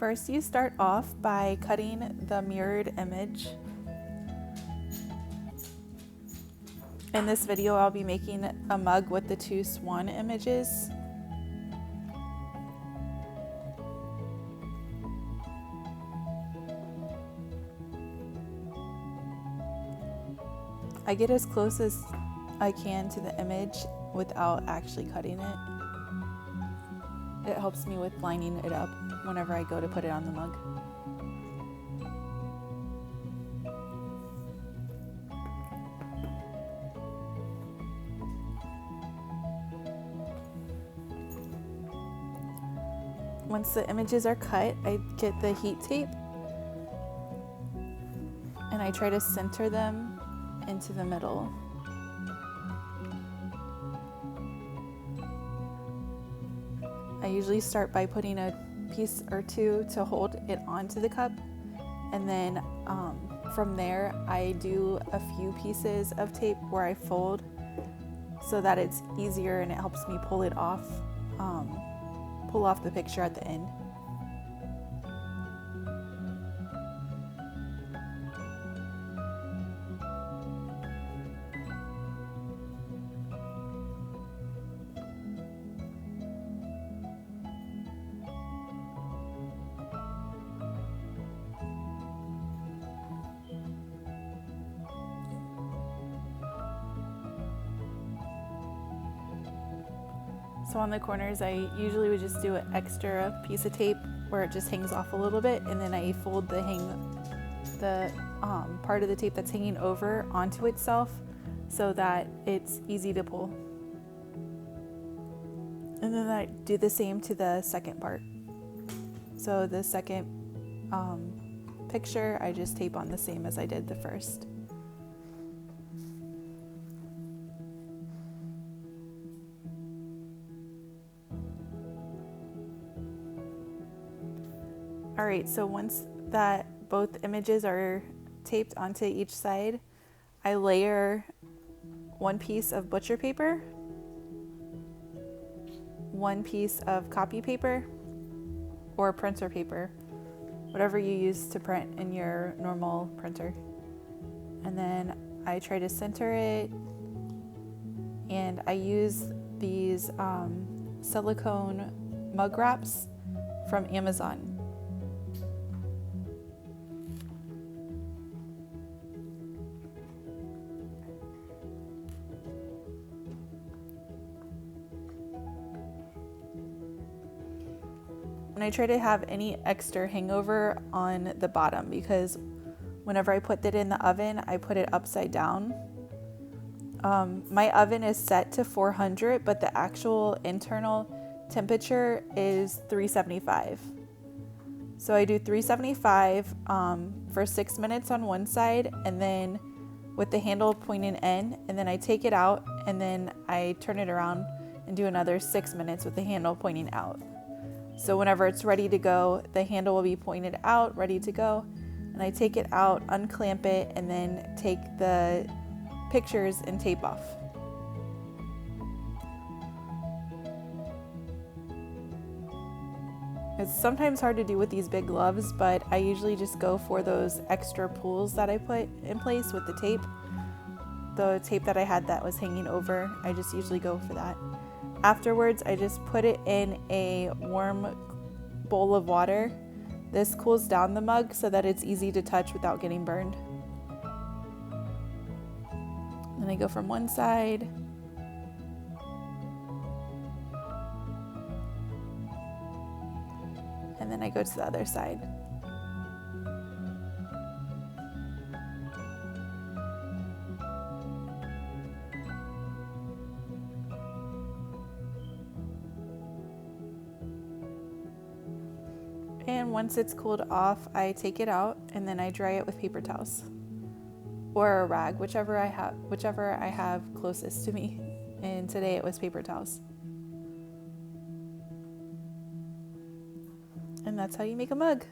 first you start off by cutting the mirrored image. In this video, I'll be making a mug with the 2 swan images. I get as close as I can to the image without actually cutting it. It helps me with lining it up whenever I go to put it on the mug. Once the images are cut, I get the heat tape and I try to center them into the middle. I usually start by putting a piece or two to hold it onto the cup, and then from there I do a few pieces of tape where I fold so that it's easier and it helps me pull it off, pull off the picture at the end. So on the corners, I usually would just do an extra piece of tape where it just hangs off a little bit, and then I fold the part of the tape that's hanging over onto itself so that it's easy to pull. And then I do the same to the second part. So the second picture, I just tape on the same as I did the first. All right, so once that both images are taped onto each side, I layer 1 piece of butcher paper, 1 piece of copy paper or printer paper, whatever you use to print in your normal printer. And then I try to center it, and I use these silicone mug wraps from Amazon. And I try to have any extra hangover on the bottom, because whenever I put that in the oven, I put it upside down. My oven is set to 400, but the actual internal temperature is 375. So I do 375 for 6 minutes on one side, and then with the handle pointing in, and then I take it out, and then I turn it around and do another 6 minutes with the handle pointing out. So whenever it's ready to go, the handle will be pointed out, ready to go. And I take it out, unclamp it, and then take the pictures and tape off. It's sometimes hard to do with these big gloves, but I usually just go for those extra pulls that I put in place with the tape. The tape that I had that was hanging over, I just usually go for that. Afterwards, I just put it in a warm bowl of water. This cools down the mug so that it's easy to touch without getting burned. Then I go from one side. And then I go to the other side. And once it's cooled off, I take it out and then I dry it with paper towels or a rag, whichever I have closest to me. And today it was paper towels. And that's how you make a mug.